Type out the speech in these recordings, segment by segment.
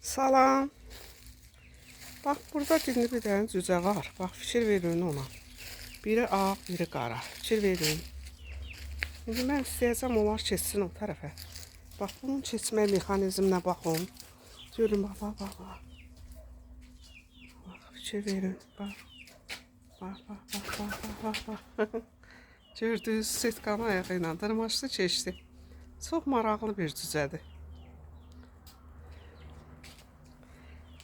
Salam. Bax, burada dinli bir dənə cücə var. Bax, fikir verin ona. Biri ağ, biri qara. Fikir verin. İndi mən istəyəcəm onlar keçsin o tərəfə. Bax, bunun keçmə mexanizminə baxın. Görün, bax, bax, bax, bax. Bax, fikir verin. Bax. Bax, bax, bax, bax, bax, bax, bax. Gördünüz, setkanı ayağı ilə dırmaşdı, keçdi. Çox maraqlı bir cücədir.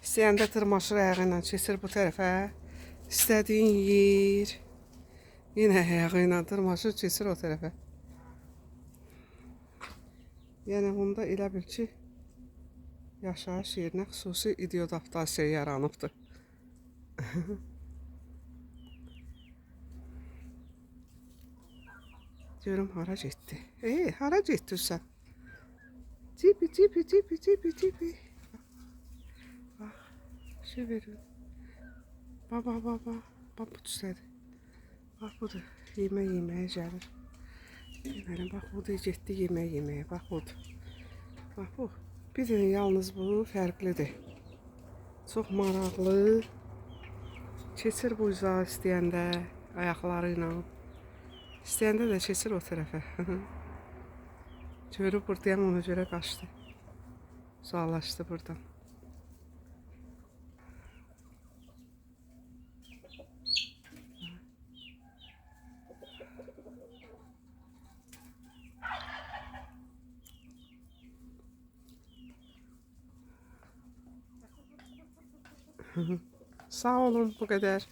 İstəyəndə tırmaşır ayağı ilə keçir bu tərəfə. İstədiyin yer. Yenə ayağı ilə tırmaşır, keçir o tərəfə. Yəni bunda elə bil ki, yaşayış yerinə xüsusi idiodaptasiya yaranıbdır. Görüm hara getdi. Hara getdin sən? Cibi, cibi, cibi, cibi, cibi. Bax, şey verin. Bax, bax, bax, bax. Bax, bu cüzədir. Bax, budur. Yeməyə gəlir. Deməli, bax, budur, getdi yeməyə. Bax, budur. Bax, bu. Bir də yalnız bu fərqlidir. Çox maraqlı. Keçir bu uzağa istəyəndə, ayaqları ilə. İstəyəndə də keçir o tərəfə. Görüb buradayam, ona görə qaçdı. Uzaqlaşdı buradan. Sağ olun, bu qədər.